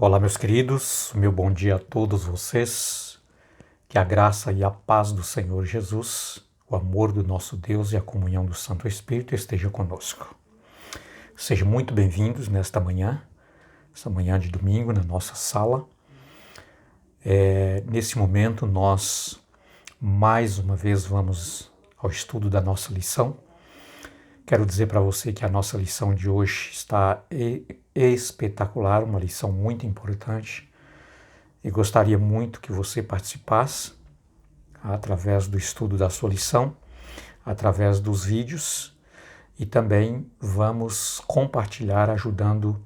Olá, meus queridos, meu bom dia a todos vocês. Que a graça e a paz do Senhor Jesus, o amor do nosso Deus e a comunhão do Santo Espírito esteja conosco. Sejam muito bem-vindos nesta manhã, essa manhã de domingo, na nossa sala. Nesse momento, nós mais uma vez vamos ao estudo da nossa lição. Quero dizer para você que a nossa lição de hoje está espetacular, uma lição muito importante. E gostaria muito que você participasse através do estudo da sua lição, através dos vídeos, e também vamos compartilhar, ajudando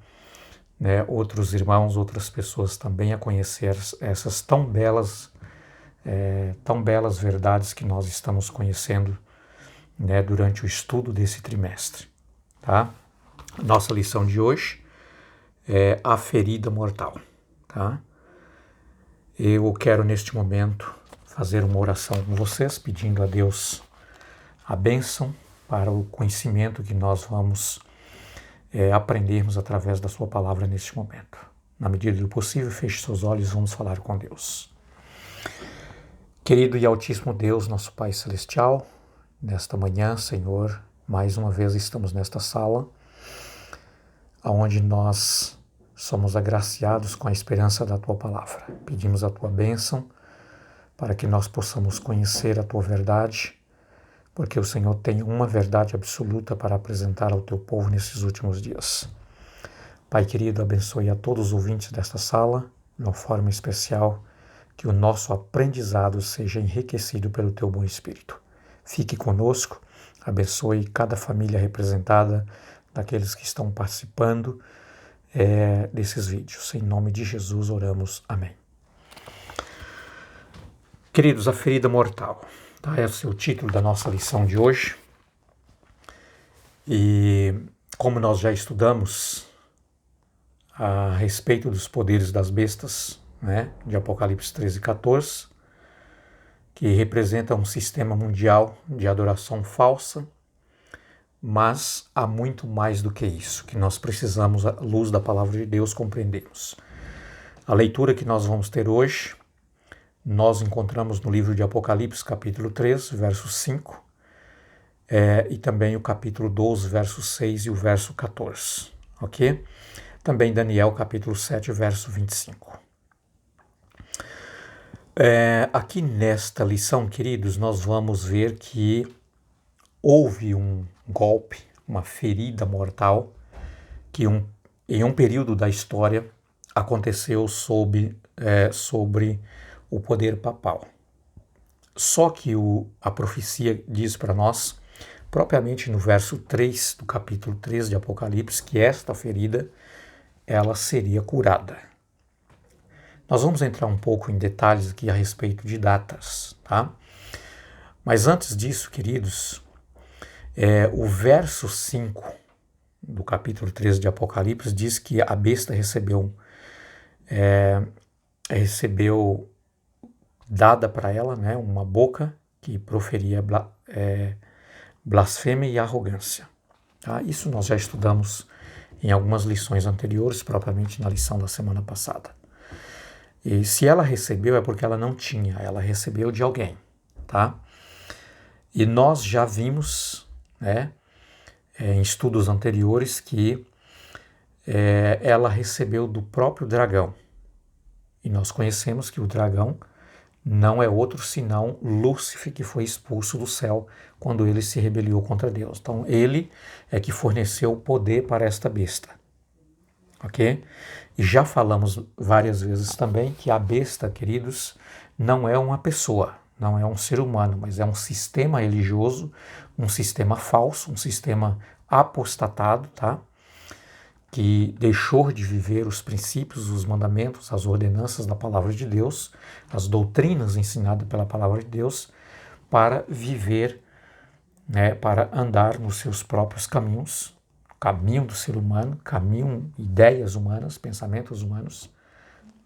outros irmãos, outras pessoas também a conhecer essas tão belas verdades que nós estamos conhecendo durante o estudo desse trimestre. Tá? Nossa lição de hoje é a ferida mortal. Tá? Eu quero neste momento fazer uma oração com vocês, pedindo a Deus a bênção para o conhecimento que nós vamos aprendermos através da sua palavra neste momento. Na medida do possível, feche seus olhos e vamos falar com Deus. Querido e altíssimo Deus, nosso Pai Celestial, nesta manhã, Senhor, mais uma vez estamos nesta sala, onde nós somos agraciados com a esperança da Tua palavra. Pedimos a Tua bênção para que nós possamos conhecer a Tua verdade, porque o Senhor tem uma verdade absoluta para apresentar ao Teu povo nesses últimos dias. Pai querido, abençoe a todos os ouvintes desta sala, de uma forma especial, que o nosso aprendizado seja enriquecido pelo Teu bom Espírito. Fique conosco, abençoe cada família representada, daqueles que estão participando desses vídeos. Em nome de Jesus oramos. Amém. Queridos, a ferida mortal. Tá? Esse é o título da nossa lição de hoje. E como nós já estudamos a respeito dos poderes das bestas, de Apocalipse 13 e 14, que representa um sistema mundial de adoração falsa, mas há muito mais do que isso, que nós precisamos, à luz da palavra de Deus, compreendermos. A leitura que nós vamos ter hoje, nós encontramos no livro de Apocalipse, capítulo 3, verso 5, e também o capítulo 12, verso 6 e o verso 14, ok? Também Daniel, capítulo 7, verso 25. Aqui nesta lição, queridos, nós vamos ver que houve um golpe, uma ferida mortal, que em um período da história aconteceu sobre o poder papal. Só que a profecia diz para nós, propriamente no verso 3 do capítulo 3 de Apocalipse, que esta ferida ela seria curada. Nós vamos entrar um pouco em detalhes aqui a respeito de datas, tá? Mas antes disso, queridos, o verso 5 do capítulo 13 de Apocalipse diz que a besta recebeu dada para ela, uma boca que proferia blasfêmia e arrogância. Tá? Isso nós já estudamos em algumas lições anteriores, propriamente na lição da semana passada. E se ela recebeu é porque ela não tinha, ela recebeu de alguém, tá? E nós já vimos, em estudos anteriores, que ela recebeu do próprio dragão. E nós conhecemos que o dragão não é outro senão Lúcifer, que foi expulso do céu quando ele se rebeliou contra Deus. Então ele é que forneceu o poder para esta besta. Ok? E já falamos várias vezes também que a besta, queridos, não é uma pessoa, não é um ser humano, mas é um sistema religioso, um sistema falso, um sistema apostatado, tá? Que deixou de viver os princípios, os mandamentos, as ordenanças da palavra de Deus, as doutrinas ensinadas pela palavra de Deus, para viver, para andar nos seus próprios caminhos, caminho do ser humano, caminho, ideias humanas, pensamentos humanos,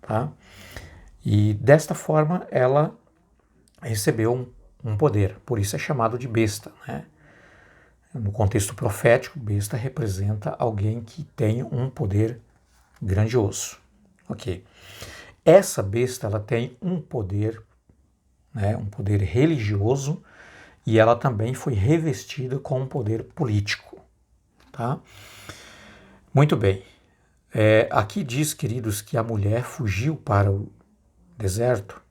tá? E desta forma ela recebeu um poder, por isso é chamado de besta, No contexto profético, besta representa alguém que tem um poder grandioso, Ok. Essa besta, ela tem um poder, né, um poder religioso, e ela também foi revestida com um poder político, tá? Muito bem. Aqui diz, queridos, que a mulher fugiu para o deserto,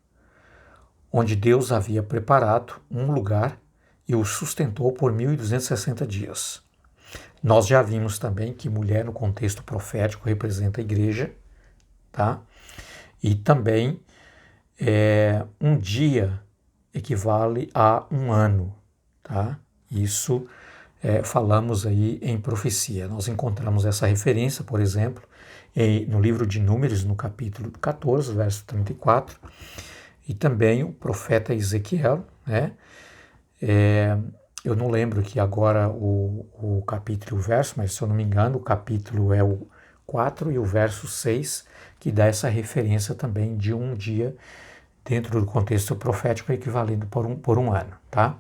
onde Deus havia preparado um lugar e o sustentou por 1260 dias. Nós já vimos também que mulher no contexto profético representa a igreja, tá? E também um dia equivale a um ano, tá? Isso falamos aí em profecia. Nós encontramos essa referência, por exemplo, no livro de Números, no capítulo 14, verso 34, e também o profeta Ezequiel, né? Eu não lembro aqui agora o capítulo e o verso, mas se eu não me engano, o capítulo é o 4 e o verso 6, que dá essa referência também de um dia dentro do contexto profético equivalendo por um ano, tá?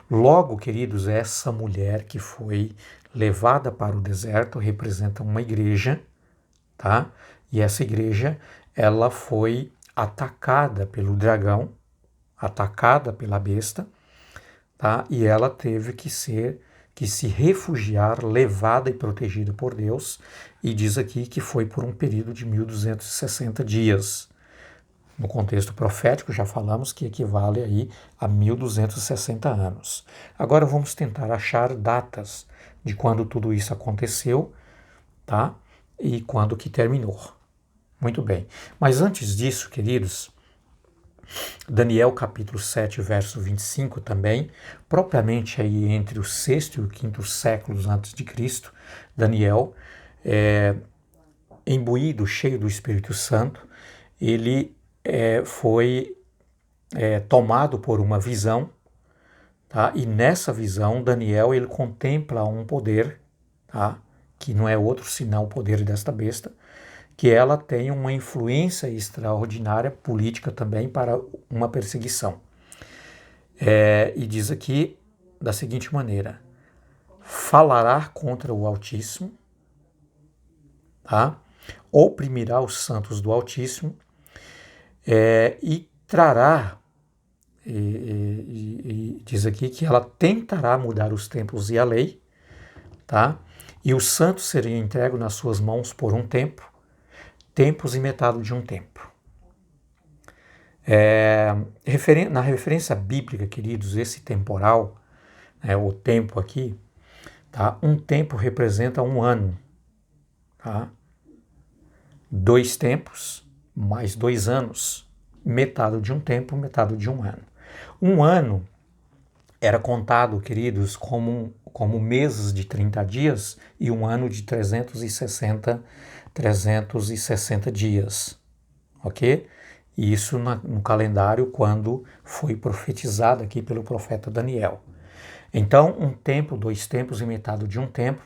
Logo, queridos, essa mulher que foi levada para o deserto representa uma igreja, tá? E essa igreja, ela foi atacada pelo dragão, atacada pela besta, tá? E ela teve que se refugiar, levada e protegida por Deus, e diz aqui que foi por um período de 1260 dias. No contexto profético, já falamos que equivale aí a 1260 anos. Agora vamos tentar achar datas de quando tudo isso aconteceu, tá? E quando que terminou. Muito bem. Mas antes disso, queridos, Daniel capítulo 7, verso 25 também, propriamente aí entre o 6º e o 5º séculos antes de Cristo, Daniel, imbuído, cheio do Espírito Santo, ele foi tomado por uma visão, tá? E nessa visão, Daniel, ele contempla um poder, tá? Que não é outro senão o poder desta besta, que ela tem uma influência extraordinária política também para uma perseguição. E diz aqui da seguinte maneira: falará contra o Altíssimo, tá? Oprimirá os santos do Altíssimo, e trará, e diz aqui que ela tentará mudar os tempos e a lei, tá? E os santos seriam entregues nas suas mãos por um tempo, tempos e metade de um tempo. Na referência bíblica, queridos, esse temporal, o tempo aqui, tá? Um tempo representa um ano, tá? 2 tempos mais 2 anos, metade de um tempo, metade de um ano. Um ano era contado, queridos, como meses de 30 dias e um ano de 360 dias, ok? E isso no calendário quando foi profetizado aqui pelo profeta Daniel. Então, um tempo, 2 tempos e metade de um tempo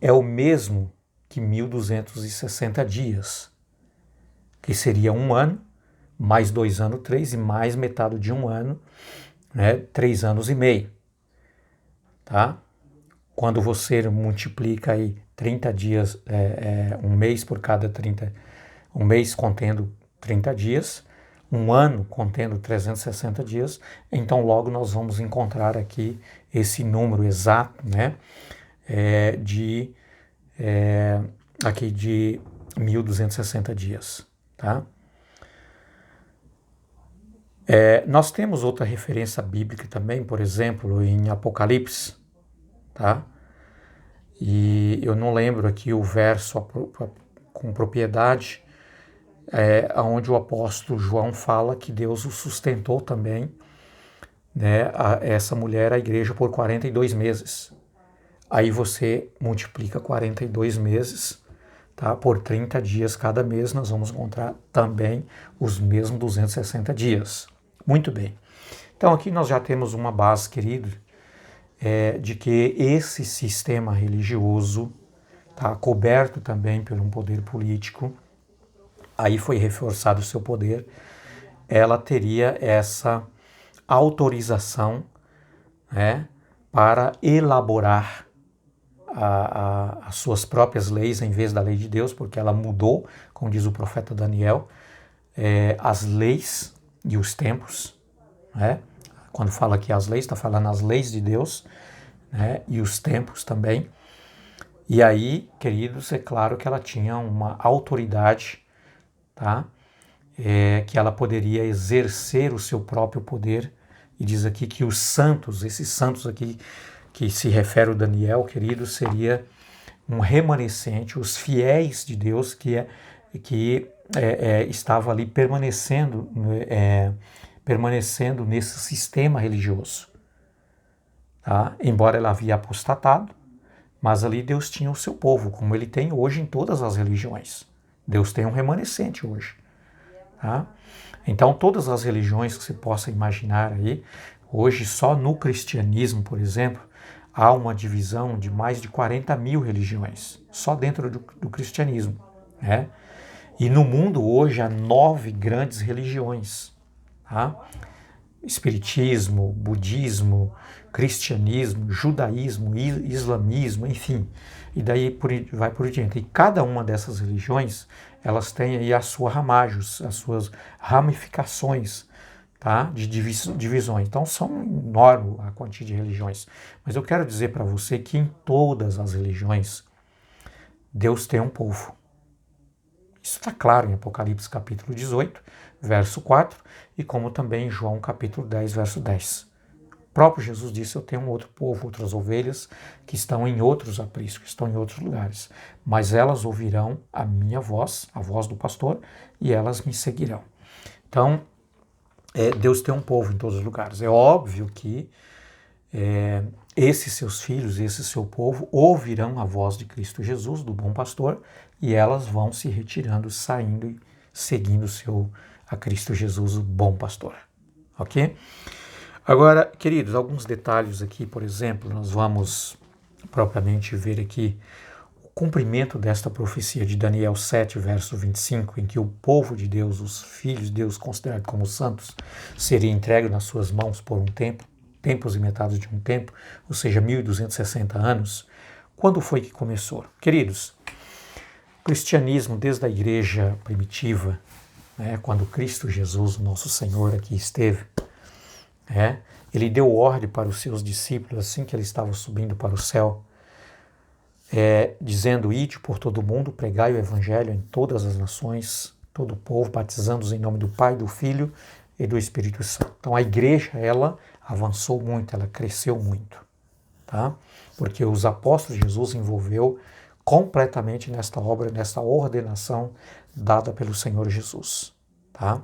é o mesmo que 1260 dias, que seria um ano, mais 2 anos, 3, e mais metade de um ano, né, 3 anos e meio, tá? Quando você multiplica aí 30 dias, um mês por cada 30, um mês contendo 30 dias, um ano contendo 360 dias, então logo nós vamos encontrar aqui esse número exato, né, aqui de 1260 dias, tá? Nós temos outra referência bíblica também, por exemplo, em Apocalipse, tá? E eu não lembro aqui o verso com propriedade, onde o apóstolo João fala que Deus o sustentou também, né, essa mulher, a igreja, por 42 meses. Aí você multiplica 42 meses, tá, por 30 dias cada mês, nós vamos encontrar também os mesmos 260 dias. Muito bem. Então aqui nós já temos uma base, querido, de que esse sistema religioso, tá, coberto também por um poder político, aí foi reforçado o seu poder, ela teria essa autorização, né, para elaborar as suas próprias leis em vez da lei de Deus, porque ela mudou, como diz o profeta Daniel, as leis e os tempos, né? Quando fala aqui as leis, está falando as leis de Deus, né? E os tempos também. E aí, queridos, é claro que ela tinha uma autoridade, tá? Que ela poderia exercer o seu próprio poder. E diz aqui que os santos, esses santos aqui que se refere o Daniel, queridos, seria um remanescente, os fiéis de Deus que estava ali permanecendo nesse sistema religioso. Tá? Embora ela havia apostatado, mas ali Deus tinha o seu povo, como ele tem hoje em todas as religiões. Deus tem um remanescente hoje. Tá? Então todas as religiões que você possa imaginar aí, hoje só no cristianismo, por exemplo, há uma divisão de mais de 40 mil religiões, só dentro do cristianismo. Né? E no mundo hoje há 9 grandes religiões. Tá? Espiritismo, budismo, cristianismo, judaísmo, islamismo, enfim. E daí vai por diante. E cada uma dessas religiões, elas têm aí a sua ramajos, as suas ramificações, tá? De divisões. Então são enorme a quantia de religiões. Mas eu quero dizer para você que em todas as religiões, Deus tem um povo. Isso está claro em Apocalipse capítulo 18, verso 4, e como também em João capítulo 10, verso 10. O próprio Jesus disse, eu tenho um outro povo, outras ovelhas que estão em outros apriscos, que estão em outros lugares, mas elas ouvirão a minha voz, a voz do pastor, e elas me seguirão. Então, Deus tem um povo em todos os lugares. É óbvio que esses seus filhos, esse seu povo, ouvirão a voz de Cristo Jesus, do bom pastor, e elas vão se retirando, saindo e seguindo a Cristo Jesus, o bom pastor. Ok? Agora, queridos, alguns detalhes aqui, por exemplo, nós vamos propriamente ver aqui o cumprimento desta profecia de Daniel 7, verso 25, em que o povo de Deus, os filhos de Deus considerados como santos, seria entregue nas suas mãos por um tempo, tempos e metades de um tempo, ou seja, 1260 anos. Quando foi que começou? Queridos, o cristianismo desde a igreja primitiva, né, quando Cristo Jesus, nosso Senhor, aqui esteve, ele deu ordem para os seus discípulos, assim que ele estava subindo para o céu, dizendo, ide por todo o mundo, pregai o evangelho em todas as nações, todo o povo, batizando-os em nome do Pai, do Filho e do Espírito Santo. Então a igreja, ela avançou muito, ela cresceu muito, tá? Porque os apóstolos de Jesus envolveu completamente nesta obra, nesta ordenação dada pelo Senhor Jesus, tá?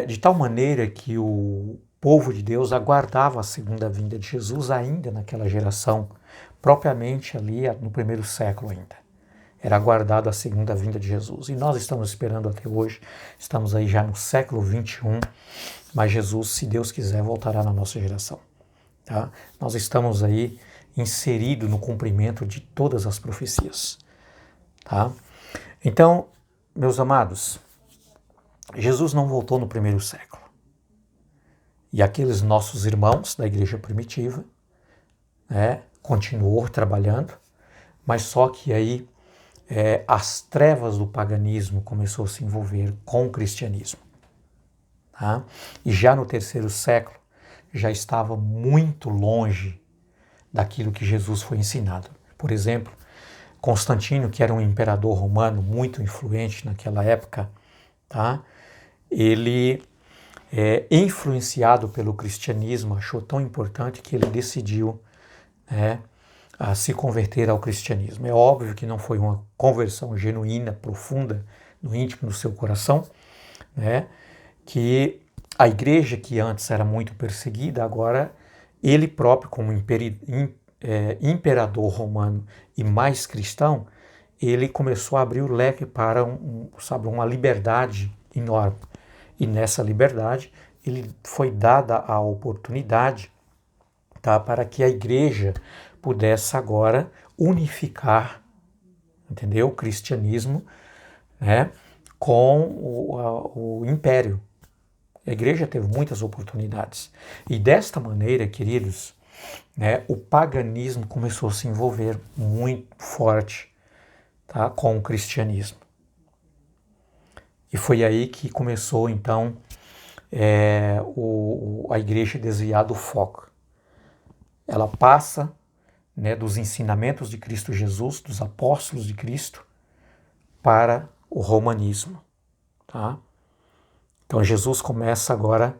De tal maneira que o povo de Deus aguardava a segunda vinda de Jesus ainda naquela geração, propriamente ali no primeiro século ainda. Era aguardado a segunda vinda de Jesus. E nós estamos esperando até hoje, estamos aí já no século 21, mas Jesus, se Deus quiser, voltará na nossa geração. Tá? Nós estamos aí inseridos no cumprimento de todas as profecias. Tá? Então, meus amados, Jesus não voltou no primeiro século. E aqueles nossos irmãos da igreja primitiva, continuou trabalhando, mas só que aí as trevas do paganismo começou a se envolver com o cristianismo. Tá? E já no terceiro século, já estava muito longe daquilo que Jesus foi ensinado. Por exemplo, Constantino, que era um imperador romano muito influente naquela época, tá? Ele, influenciado pelo cristianismo, achou tão importante que ele decidiu a se converter ao cristianismo. É óbvio que não foi uma conversão genuína, profunda, no íntimo do seu coração, que a igreja que antes era muito perseguida, agora ele próprio, como imperador romano e mais cristão, ele começou a abrir o leque para uma liberdade enorme. E nessa liberdade, ele foi dada a oportunidade, tá, para que a igreja pudesse agora unificar, entendeu? O cristianismo, com o império. A igreja teve muitas oportunidades. E desta maneira, queridos, né, o paganismo começou a se envolver muito forte, tá, com o cristianismo. E foi aí que começou, então, a igreja desviar do foco. Ela passa, né, dos ensinamentos de Cristo Jesus, dos apóstolos de Cristo, para o romanismo. Tá? Então Jesus começa agora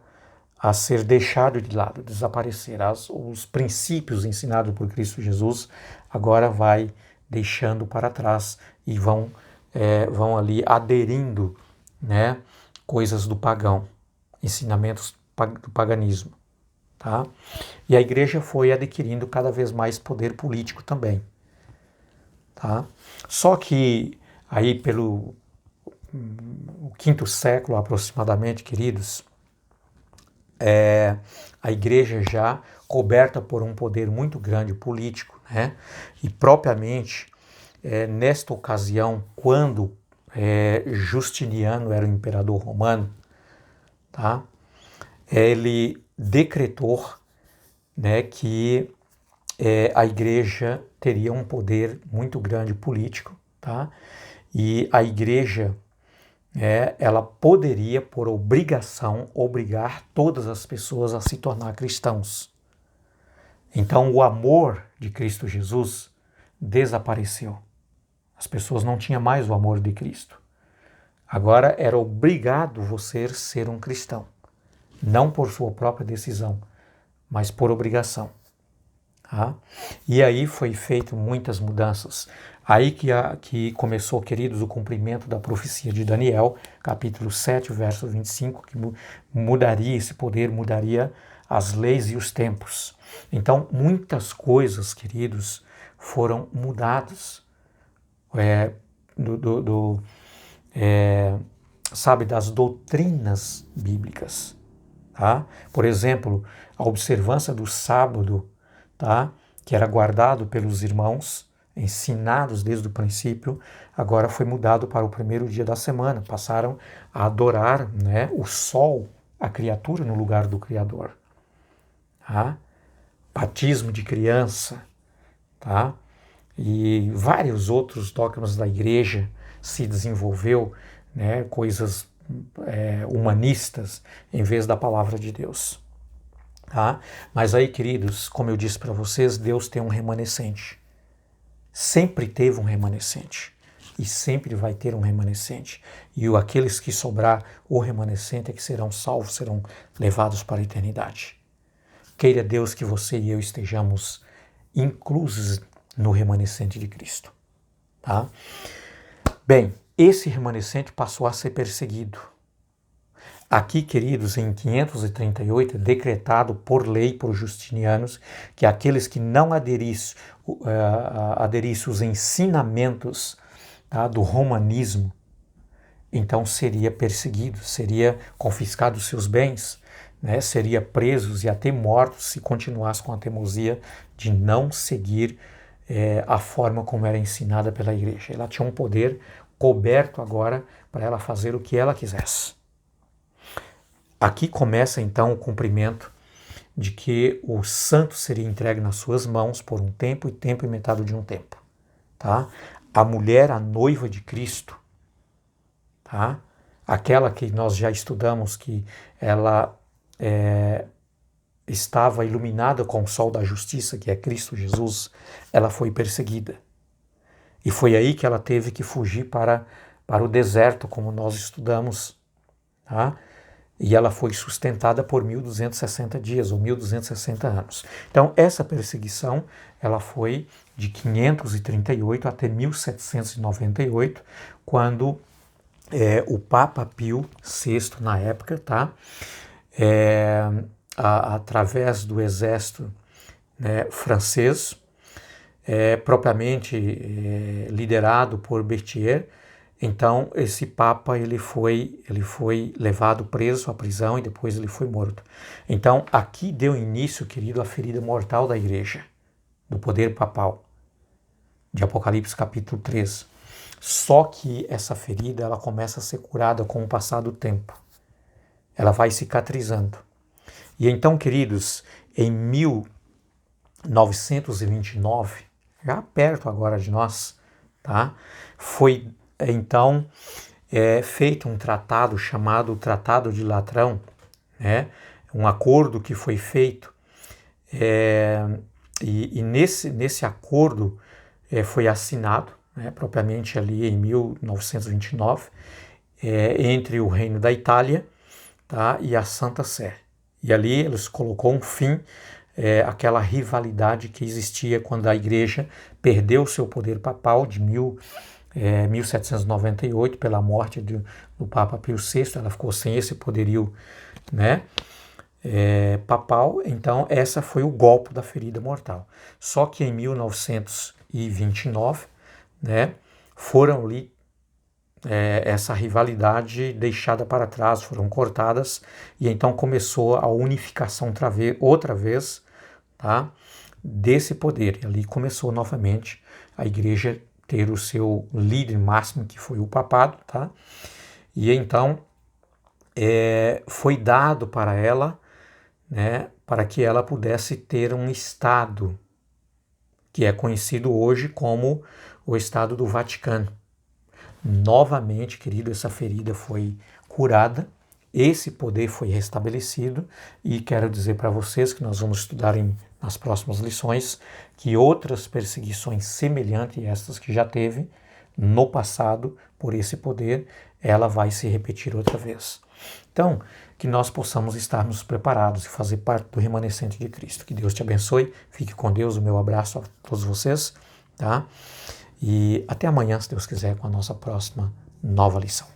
a ser deixado de lado, desaparecer. Os princípios ensinados por Cristo Jesus agora vai deixando para trás e vão ali aderindo, né, coisas do pagão, ensinamentos do paganismo. Tá? E a igreja foi adquirindo cada vez mais poder político também. Tá? Só que aí pelo o quinto século aproximadamente, queridos, a igreja já coberta por um poder muito grande político, né? E propriamente nesta ocasião, quando Justiniano era o imperador romano, tá? Ele decretou, né, que a igreja teria um poder muito grande político, tá? E a igreja ela poderia, por obrigação, obrigar todas as pessoas a se tornar cristãos. Então, o amor de Cristo Jesus desapareceu. As pessoas não tinham mais o amor de Cristo. Agora era obrigado você ser um cristão. Não por sua própria decisão, mas por obrigação. Tá? E aí foi feito muitas mudanças. Aí que começou, queridos, o cumprimento da profecia de Daniel, capítulo 7, verso 25, que mudaria esse poder, mudaria as leis e os tempos. Então, muitas coisas, queridos, foram mudadas. Sabe, das doutrinas bíblicas. Tá? Por exemplo, a observância do sábado, tá? Que era guardado pelos irmãos, ensinados desde o princípio, agora foi mudado para o primeiro dia da semana. Passaram a adorar, né, o sol, a criatura, no lugar do Criador. Tá? Batismo de criança, tá? E vários outros dogmas da igreja se desenvolveu, né, coisas humanistas em vez da palavra de Deus. Tá? Mas aí, queridos, como eu disse para vocês, Deus tem um remanescente. Sempre teve um remanescente. E sempre vai ter um remanescente. E aqueles que sobrar, o remanescente é que serão salvos, serão levados para a eternidade. Queira Deus que você e eu estejamos inclusos no remanescente de Cristo. Tá? Bem, esse remanescente passou a ser perseguido. Aqui, queridos, em 538, é decretado por lei, por Justinianos, que aqueles que não aderissem os ensinamentos, tá, do romanismo, então seria perseguido, seria confiscado os seus bens, né, seria presos e até mortos se continuasse com a teimosia de não seguir a forma como era ensinada pela igreja. Ela tinha um poder coberto agora para ela fazer o que ela quisesse. Aqui começa então o cumprimento de que o santo seria entregue nas suas mãos por um tempo e metade de um tempo. Tá? A mulher, a noiva de Cristo, tá? Aquela que nós já estudamos, que ela estava iluminada com o sol da justiça, que é Cristo Jesus, ela foi perseguida. E foi aí que ela teve que fugir para o deserto, como nós estudamos. Tá? E ela foi sustentada por 1260 dias, ou 1260 anos. Então, essa perseguição, ela foi de 538 até 1798, quando o Papa Pio VI, na época, tá? Através do exército, né, francês, propriamente liderado por Berthier. Então, esse Papa ele foi levado preso à prisão e depois ele foi morto. Então, aqui deu início, querido, a ferida mortal da igreja, do poder papal, de Apocalipse capítulo 3. Só que essa ferida ela começa a ser curada com o passar do tempo. Ela vai cicatrizando. E então, queridos, em 1929, já perto agora de nós, tá? Foi então feito um tratado chamado Tratado de Latrão, né? Um acordo que foi feito e nesse acordo foi assinado, né, propriamente ali em 1929, entre o Reino da Itália, tá, e a Santa Sé. E ali eles colocou um fim àquela rivalidade que existia quando a Igreja perdeu seu poder papal de 1798 pela morte do Papa Pio VI. Ela ficou sem esse poderio, né, papal. Então essa foi o golpe da ferida mortal. Só que em 1929, né, foram ali essa rivalidade deixada para trás, foram cortadas, e então começou a unificação outra vez, tá, desse poder. E ali começou novamente a Igreja ter o seu líder máximo, que foi o papado, tá? E então foi dado para ela, né, para que ela pudesse ter um estado que é conhecido hoje como o Estado do Vaticano. Novamente, querido, essa ferida foi curada, esse poder foi restabelecido, e quero dizer para vocês que nós vamos estudar nas próximas lições que outras perseguições semelhantes a estas que já teve no passado por esse poder, ela vai se repetir outra vez. Então, que nós possamos estarmos preparados e fazer parte do remanescente de Cristo. Que Deus te abençoe, fique com Deus, o meu abraço a todos vocês, tá? E até amanhã, se Deus quiser, com a nossa próxima nova lição.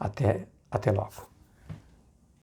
Até logo.